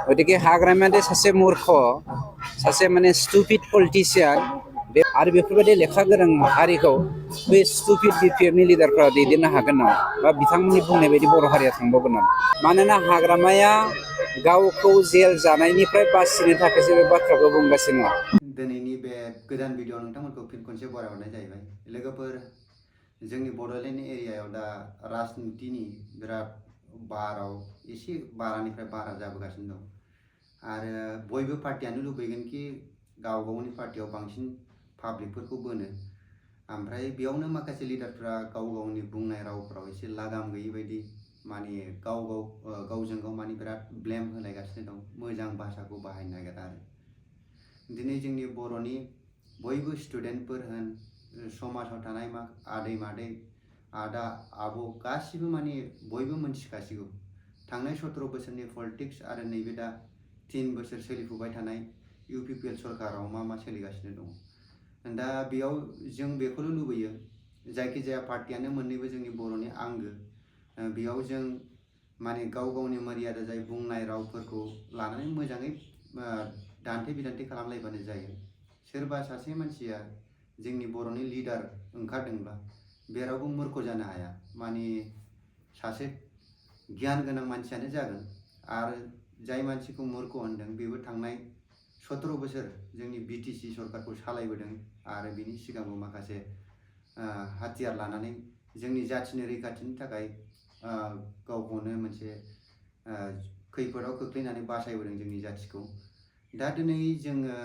गतिके हाग्रामायादि सासे मूर्ख सासे माने स्टुपिड पलिटिशियान आरो बेफोरबायदि लेखा गोरों हारिखौ बे स्टुपिड बिपिएफनि लिडारफ्रा दैदेननो हागोन नामा बा बिथांमोननि बुंनाय बायदि बर' हारिया थांबावगोन नामा? मानोना हाग्रामाया गावखौ जेल जानायनिफ्राय बासिनो थाखायसो बे बाथ्राखौ बुंगासिनो दं। दिनैनि बे गोदान भिडिअ नोंथांमोनखौ फिन खनसे बरायहरनाय जाहैबाय। लोगोफोर, जोंनि बड'लेण्ड एरियायाव दा राजनितिनि बिराद बाराव एसे बारानिफ्राय बारा जाबोगासिनो दं आरो बयबो पार्टियानो लुबैगोन कि गाव गावनि पार्टियाव बांसिन पाब्लिकफोरखौ बोनो। ओमफ्राय बेयावनो माखासे लिडारफ्रा गाव गावनि बुंनाय रावफ्राव एसे लागाम गैयै बायदि माने गावजों गाव माने बिराद ब्लेम होलायगासिनो दं, मोजां भाषाखौ बाहायनो नागिरा आरो। दिनै जोंनि बर'नि बयबो स्टुडेन्टफोर होन, समाजाव थानाय आदै मादै आदा आबौ गासिबो माने बयबो मोनथिखासिगौ थांनाय 17 बोसोरनि पलिटिक्स आरो नैबे दा 3 बोसोर सोलिफुबाय थानाय UPPL सरकाराव मा सोलिगासिनो दं। दा बेयाव जों बेखौल' लुबैयो, जायखिजाया पार्टियानो मोननैबो जोंनि बर'नि आंगो, बेयाव जों माने गाव गावनि मर्यादा जाय बुंनाय रावफोरखौ लानानै मोजाङै दान्थे बिदान्थे खालामलायबानो जायो। सोरबा सासे मानसिया जोंनि बर'नि लिडार ओंखारदोंब्ला बे रावबो मूर्ख जानो हाया, माने सासे गियान गोनां मानसियानो जागोन। आरो जाय मानसिखौ मूर्ख होनदों बेबो थांनाय 17 बोसोर जोंनि BTC सरकारखौ सालायबोदों आरो बिनि सिगांबो माखासे हाथियार लानानै जोंनि जाथिनि रैखाथिनि थाखाय गावखौनो मोनसे खैफोदाव खोख्लैनानै बासायबोदों जोंनि जाथिखौ। दा दिनै जोङो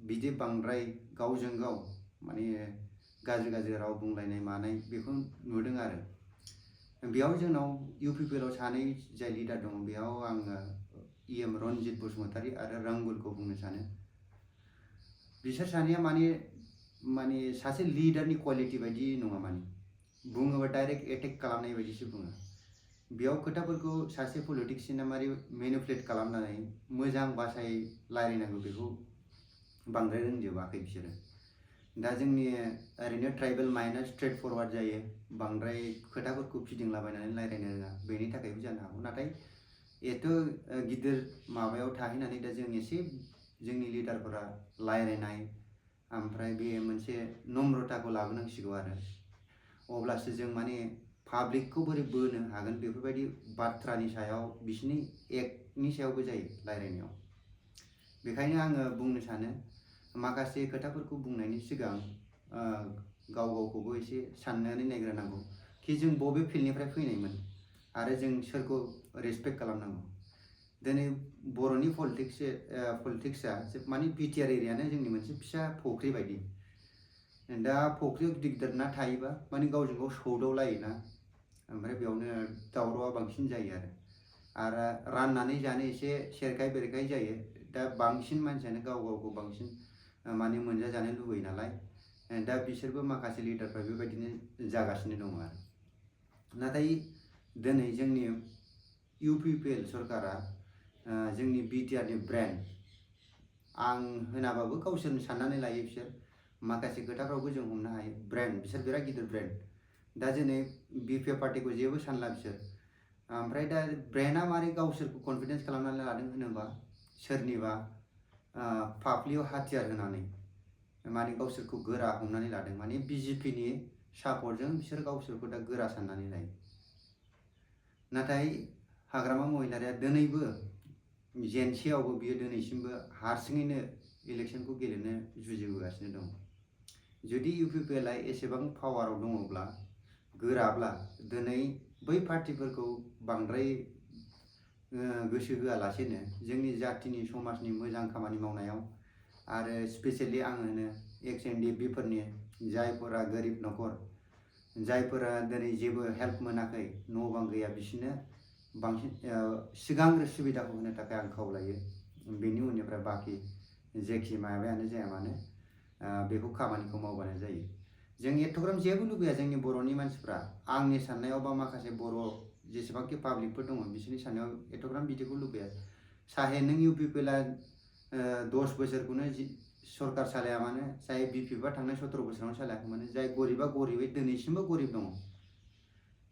बिदि बांद्राय गावजों गाव माने गाज्रि राव बुंलायनाय मानाय बेखौ नुदों आरो। बेयाव जोंनाव UPPL आव सानै जाय लिडार दं, बेयाव आङो EM रनजित बसुमतारी आरो रंगुलखौ बुंनो सानो। बिसोर सानैया माने सासे लिडारनि क्वालिटि बायदि नङा, माने बुङोबा डाइरेक्ट एटेक खालामनाय बायदिसो बुङो। बेयाव खोथाफोरखौ सासे पलिटिशियाना मारै मेनिपुलेट खालामनानै मोजां भाषायै रायलायनांगौ बेखौ बांद्राय रोंजोबाखै बिसोरो। दा जोंनि ओरैनो ट्राइबेल माइन्डआ स्ट्रेट फरवार्ड जायो, बांद्राय खोथाफोरखौ फिदिंलाबायनानै रायलायनो रोङा, बेनि थाखायबो जानो हागौ। नाथाय एथ' गिदिर माबायाव थाहैनानै दा जों एसे जोंनि लिडारफोरा रायलायनाय ओमफ्राय बे मोनसे नम्रताखौ लाबोनांसिगौ आरो। अब्लासो जों माने पाब्लिकखौ बोरै बोनो हागोन बेफोरबायदि बाथ्रानि सायाव बिसोरनि एक्टनि सायावबो जायो रायलायनायाव। बेखायनो आङो बुंनो सानो माखासे खोथाफोरखौ बुंनायनि सिगां गाव गावखौबो एसे साननानै नायग्रोनांगौ कि जों बबे फिल्डनिफ्राय फैनायमोन आरो जों सोरखौ रेसपेक्ट खालामनांगौ। दिनै बर'नि पलिटिक्सआ माने BTR एरियानो जोंनि मोनसे फिसा फुख्रि बायदि। दा फुख्रियाव गिदिर ना थायोबा माने गावजों गाव सौदावलायोना, ओमफ्राय बेयावनो दावरावआ बांसिन जायो आरो राननानै जानो एसे सेरखाय बेरखाय जायो। दा बांसिन मानसियानो गाव गावखौ बांसिन माने मोनजाजानो लुबैयो नालाय, दा बिसोरबो माखासे लिडारफ्रा बेबायदिनो जागासिनो दङ आरो। नाथाय दिनै जोंनि UPPL सरकारा जोंनि BTRनि ब्रेन आं होनाबाबो गावसोरनो साननानै लायो बिसोर। माखासे खोथाफ्रावबो जों हमनो हायो ब्रेन, बिसोर बिराद गिदिर ब्रेन। दा दिनै BPF पार्टिखौ जेबो सानला बिसोर। ओमफ्राय दा ब्रेना मारै गावसोरखौ कनफिडेन्स खालामनानै लादों होनोबा सोरनिबा फाफ्लियाव हाथियार होनानै माने गावसोरखौ गोरा हमनानै लादों। माने BJPनि सापर्टजों बिसोर गावसोरखौ दा गोरा साननानै लायो। नाथाय हाग्रामा महिलारिया दिनैबो जेनसेयावबो बियो दिनैसिमबो हारसिङैनो इलेक्सनखौ गेलेनो जुजिबोगासिनो दं। जुदि UPPLआ एसेबां पावाराव दङब्ला, गोराब्ला, दिनै बै पार्टिफोरखौ बांद्राय गोसो होआलासेनो जोंनि जातिनि समाजनि मोजां खामानि मावनायाव आरो स्पेसियेलि आं होनो XNDP-फोरनि जायफोरा गोरिब न'खर, जायफोरा दिनै जेबो हेल्प मोनाखै, न' बां गैया, बिसोरनो बांसिन सिगांग्रो सुबिदाखौ होनो थाखाय आं खावलायो। बेनि उननिफ्राय बाखि जेखि माबायानो जाया मानो बेखौ खामानिखौ मावबानो जायो। जों एथ'ग्राम जेबो लुबैया जोंनि बर'नि मानसिफ्रा। आंनि साननायाव बा माखासे बर' जेसेबांखि पाब्लिकफोर दङ बिसोरनि साननायाव एथ'ग्राम बिदिखौ लुबैया। साहे नों UPPLआ 10 बोसोरखौनो सरकार सालाया मानो, जाय BPFआ थांनाय 17 बोसोरावनो सालायाखै मानो, जाय गरिबा गरिबै दिनैसिमबो गरिब दङ।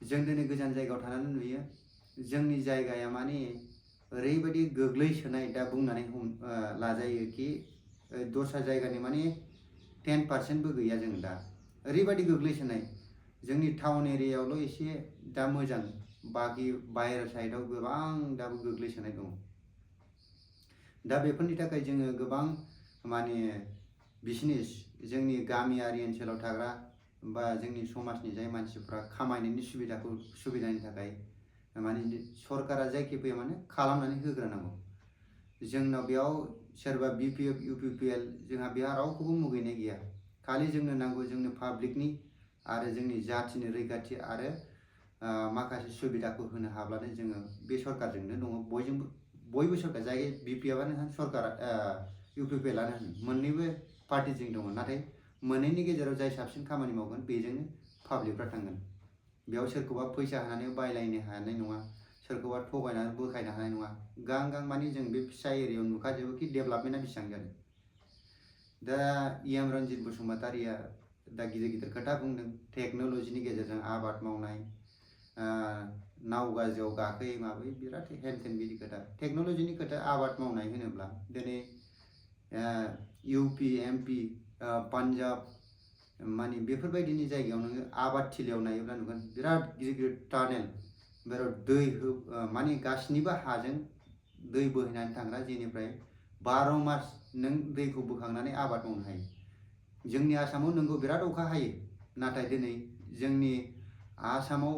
जों दिनै गोजान जायगायाव थानानै नुयो जोंनि जायगाया माने ओरैबायदि गोग्लैसोनाय दा बुंनानै लाजायो कि दस्रा जायगानि माने 10%बो गैया जों दा ओरैबायदि गोग्लैसोनाय जोंनि टाउन एरियायावल' एसे दा मोजां बाखि बाहेर साइडआव गोबां दाबो गोग्लैसोनाय दं दा बेफोरनि थाखाय जोङो गोबां माने बिजनेस जोंनि गामियारि ओनसोलाव थाग्रा बा जोंनि समाजनि जाय मानसिफ्रा खामायनायनि सुबिदानि थाखाय माने सरकारा जायखि फैया माने खालामनानै होग्रोनांगौ जोंनाव बेयाव सोरबा BPF UPPL जोंहा बेहा रावखौबो मुगैनाय गैया खालि जोंनो नांगौ जोंनो पाब्लिकनि आरो जोंनि जाथिनि रैखाथि आरो माखासे सुबिदाखौ होनो हाब्लानो जोङो बे सरकारजोंनो दङ बयबो सरकार जाय BPF-आनो होन सरकार UPPL-आनो होन मोननैबो पार्टिजों दङ नाथाय मोननैनि गेजेराव जाय साबसिन खामानि मावगोन बेजोंनो पाब्लिकफ्रा थांगोन बेयाव सोरखौबा फैसा होनानै बायलायनो हानाय नङा सोरखौबा थगायनानै बोखायनो हानाय नङा गां माने जों बे फिसा एरियायाव नुखाजोबो कि डेभेलपमेन्टआ बेसेबां जादों दा EM रन्जित बसुमतारिया दा गिदिर खोथा बुंदों टेक्न'लजिनि गेजेरजों आबाद मावनाय नाव गाज्रियाव गाखोयै माबै बिराद हेनथेन बिदि खोथा टेक्न'लजिनि खोथा आबाद मावनाय होनोब्ला दिनै UP MP पान्जाब माने बेफोरबायदिनि जायगायाव नोङो आबाद थिलियाव नायोब्ला नुगोन बिराद गिदिर टानेल बिराद दै माने गासिनिबो हाजों दै बोहैनानै थांग्रा जेनिफ्राय 12 मास नों दैखौ बोखांनानै आबाद मावनो हायो जोंनि आसामाव नोंगौ बिराद अखा हायो नाथाय दिनै जोंनि आसामाव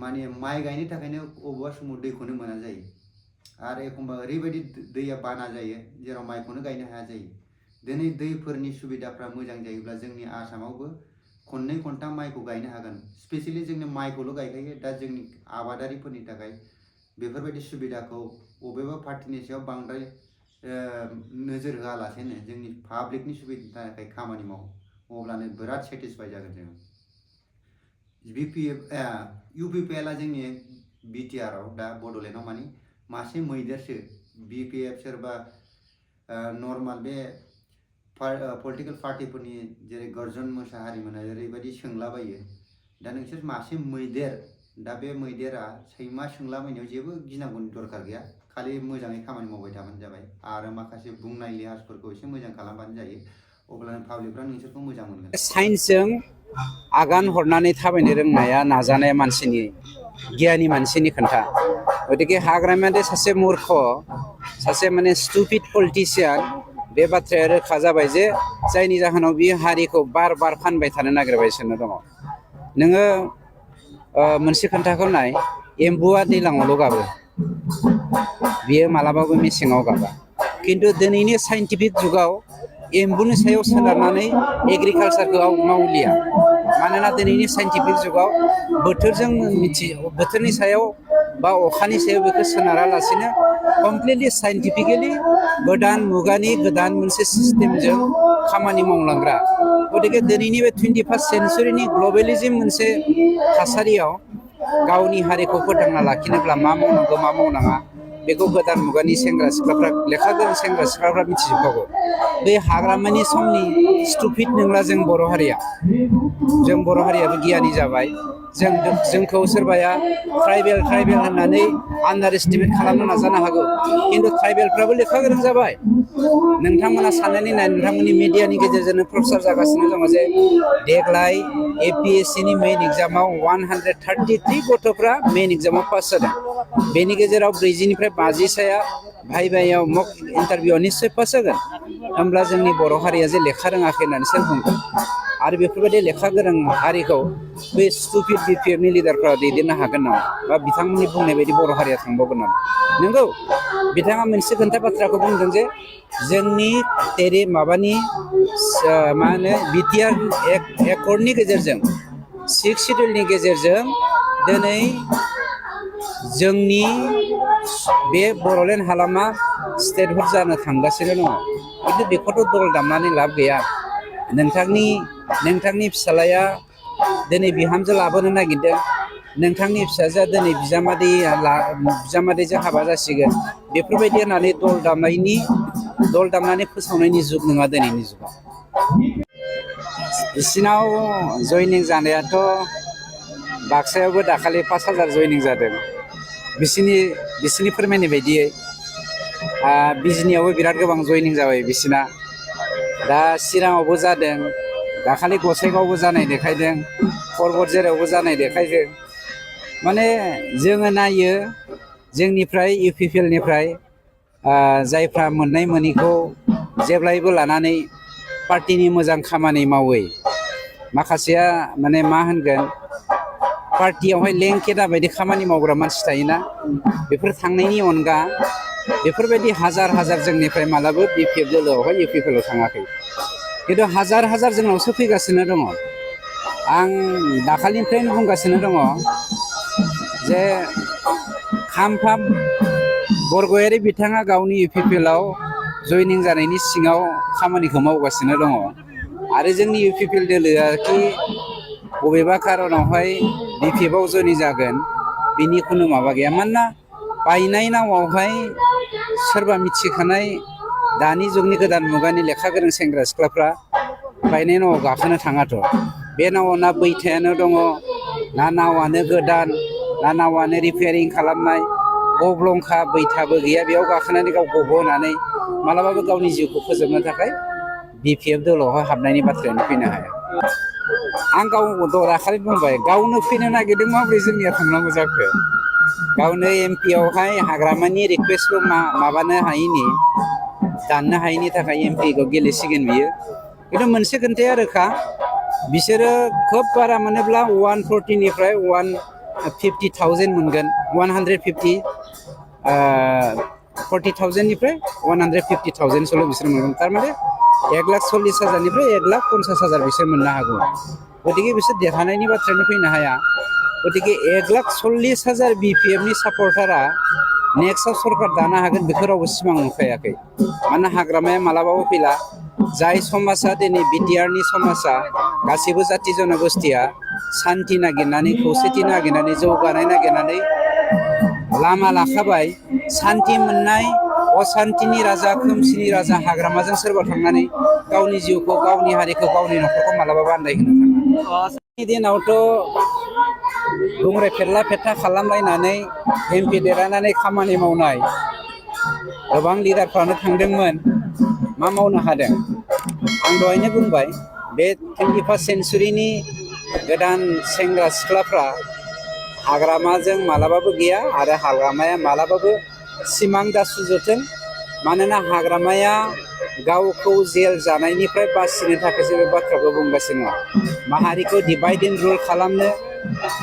माने माइ गायनो थाखायनो अबेबा समाव दैखौनो मोना जायो आरो एखमबा ओरैबायदि दैया बाना जायो जेराव माइखौनो गायनो हाया जायो दिनै दैफोरनि सुबिदाफ्रा मोजां जायोब्ला जोंनि आसामावबो खननै खनथाम माइखौ गायनो हागोन स्पेसियेलि जोंनो माइखौल' गायखायो दा जोंनि आबादारिफोरनि थाखाय बेफोरबायदि सुबिदाखौ बबेबा पार्टिनि सायाव बांद्राय नोजोर होआलासेनो जोंनि पाब्लिकनि सुबिदानि थाखाय खामानि मावो अब्लानो बिराद सेटिसफाइ जागोन जोङो UPPL-आ जोंनि BTR-आव दा बड'लेण्डआव माने मासे मैदेरसो BPF सोरबा नर्माल बे पलिटिकेल पार्टिफोरनि जेरै गर्जन मोसाहारिमोना ओरैबायदि सोंलाबायो दा नोंसोर मासे मैदेर दा बे मैदेरा सैमा सोंलाबायनायाव जेबो गिनांगौनि दरखार गैया खालि मोजाङै खामानि मावबाय थाबानो जाबाय आरो माखासे बुंनाय लिहाजफोरखौ एसे मोजां खालामबानो जायो अब्लानो पाब्लिकफ्रा नोंसोरखौ मोजां मोनगोन साइन्सजों आगान हरनानै थाबायनो रोंनाया नाजानाया मानसिनि गियानि मानसिनि खोन्था गतिके हाग्रामायादि सासे मूर्ख सासे माने स्टुपिड पलिटिशियान बे बाथ्राया रोखा जाबाय जे जायनि जाहोनाव बियो हारिखौ बार फानबाय थानो नागिरगासिनो दङ नोङो मोनसे खोन्थाखौ नाय एम्बुआ दैज्लाङावल' गाबो बियो मालाबाबो मेसेङाव गाबा खिन्थु दिनैनि साइन्टिफिक जुगाव एम्बुनि सायाव सोनारनानै एग्रिकालसारखौ मावलिया मानोना दिनैनि साइन्टिफिक जुगाव बोथोरनि सायाव बा अखानि सायाव बेखौ सोनारालासिनो कमप्लिटलि साइन्टिफिकेलि गोदान मुगानि गोदान मोनसे सिस्टेमजों खामानि मावलांग्रा गतिके दिनैनि बे 21st सेन्चुरिनि ग्लबेलिजम मोनसे थासारियाव गावनि हारिखौ फोथांना लाखिनोब्ला मा मावनांगौ मा मावनाङा बेखौ गोदान मुगानि सेंग्रा सिख्लाफ्रा लेखा गोरों सेंग्रा सिख्लाफ्रा मिथिजोबखागौ बे हाग्रामानि समनि स्टुपिड नंला जों बर' हारियाबो गियानि जाबाय जोंखौ सोरबाया ट्राइबेल होननानै आन्डार एस्टिमेट खालामनो नाजानो हागौ खिन्थु ट्राइबेलफ्राबो लेखा गोरों जाबाय नोंथांमोना साननानै नाय नोंथांमोननि मिडियानि गेजेरजोंनो प्रचार जागासिनो दङ जे देग्लाय APSC-नि मेइन एग्जामाव 133 गथ'फ्रा मेइन एग्जामाव पास जादों बेनि गेजेराव 40निफ्राय 50साया भाइभायाव मक इन्टारभिउआव निश्चय पास जागोन होमब्ला जोंनि बर' हारिया जे लेखा रोङाखै होननानै सोर बुंगोन आरो बेफोरबायदि लेखा गोरों हारिखौ बे स्टुपिड BPF-नि लिडारफ्रा दैदेननो हागोन नामा बा बिथांमोननि बुंनाय बायदि बर' हारिया थांबावगोन नामा नंगौ बिथाङा मोनसे बाथ्राखौ बुंदों जे जोंनि माबानि मा होनो BTR एकर्डनि गेजेरजों 6 शिड्युलनि गेजेरजों दिनै जोंनि बे बड'लेण्ड हालामा स्टेटहुड जानो थांगासिनो दङ खिन्थु बेखौथ' दल दामनानै लाब गैया नोंथांनि फिसालाया दिनै बिहामजो लाबोनो नागिरदों नोंथांनि फिसाजोआ दिनै बिजामादैजों हाबा जासिगोन बेफोरबायदि होननानै दल दामनानै फोसावनायनि जुग नङा दिनैनि जुगाव बिसिनाव जयनिं जानायाथ' बाक्सायावबो दाखालि 5000 जयनिं जादों बिसिनि फोरमायनाय बायदियै बिजनियावबो बिराद गोबां जयनिं जाबाय बिसिना दा चिराङावबो जादों दाखालि गसाइगावबो जानाय देखायदों परबत जेरावबो जानाय देखायदों माने जोङो नायो जोंनिफ्राय UPPL निफ्राय जायफ्रा मोननाय मोनिखौ जेब्लायबो लानानै पार्टिनि मोजां खामानि मावै माखासेया माने मा होनगोन पार्टियावहाय लेंखेदा बायदि खामानि मावग्रा मानसि थायोना बेफोर थांनायनि अनगा बेफोरबायदि हाजार जोंनिफ्राय मालाबा BPF दोलोआवहाय UPPL आव थाङाखै खिन्थु हाजार जोंनावसो फैगासिनो दङ आं दाखालिनिफ्रायनो बुंगासिनो दङ जे खामफाम बरगयारि बिथाङा गावनि UPPL आव जयनिं जानायनि सिङाव खामानिखौ मावगासिनो दङ आरो जोंनि UPPL दोलोआ कि बबेबा खारनावहाय BPF आव जयनिं जागोन बिनि खुनु माबा गैया मानोना बायनाय नावआवहाय सोरबा मिथिखानाय दानि जुगनि गोदान मुगानि लेखा गोरों सेंग्रा सिख्लाफ्रा बायनाय नावआव गाखोनो थाङाथ' बे नावआव ना बैथायानो दङ ना नावआनो गोदान ना नावआनो रिपेयारिं खालामनाय गब्लंखा बैथाबो गैया बेयाव गाखोनानै गाव गब'नानै मालाबाबो गावनि जिउखौ फोजोबनो थाखाय BPF दोलोआवहाय हाबनायनि बाथ्रायानो फैनो हाया आं गाव दाखालि बुंबाय गावनो फैनो नागिरदों माबोरै जोंनिया थांनांगौ जाखो गावनो MP आवहाय हाग्रामानि रिकुवेस्टखौ माबानो हायैनि दाननो हायैनि थाखाय MP खौ गेलेसिगोन बियो खिन्थु मोनसे खोन्थाया रोखा बिसोरो खोब बारा मोनोब्ला 140 निफ्राय 150,000 मोनगोन 150 40,000 निफ्राय 150,000 सल' बिसोर मोनगोन थारमाने 1,40,000 निफ्राय 1,50,000 बिसोर मोननो हागौ गतिके बिसोर देरहानायनि बाथ्रायानो फैनो हाया गतिके 1,40,000 BPF नि सापर्टारा नेक्स्टआव सरकार दानो हागोन बेखौ रावबो सिमां नुखायाखै मानोना हाग्रामाया मालाबाबो फैला जाय समाजा दिनै BTR नि समाजा गासैबो जाति जनगोष्ठिया शान्ति नागिरनानै खौसेथि नागिरनानै जौगानाय नागिरनानै लामा लाखाबाय शान्ति मोननाय अशान्तिनि राजा खोमसिनि राजा हाग्रामाजों सोरबा थांनानै गावनि जिउखौ गावनि हारिखौ गावनि न'खरखौ मालाबाबो आन्दायहोनो थाङा दिनावथ' बुंराय फेरला फेथा खालामलायनानै MP देरहानानै खामानि मावनाय गोबां लिडारफ्रानो थांदोंमोन मा मावनो हादों आं दहायनो बुंबाय बे 21st सेन्चुरिनि गोदान सेंग्रा सिख्लाफ्रा हाग्रामाजों मालाबाबो गैया आरो हाग्रामाया मालाबाबो सिमां दा सुजुथों मानोना हाग्रामाया गावखौ जेल जानायनिफ्राय बासिनो थाखायसो बे बाथ्राखौ बुंगासिनो माहारिखौ डिभाइड एन्ड रुल खालामनो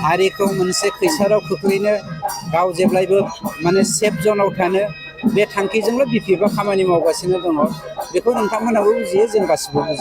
हारिखौ मोनसे खैसाराव खोख्लैनो गाव जेब्लायबो माने सेफ जनाव थानो बे थांखिजोंल' BPF आ खामानि मावगासिनो दङ बेखौ नोंथांमोनाबो बुजियो जों गासिबो बुजियो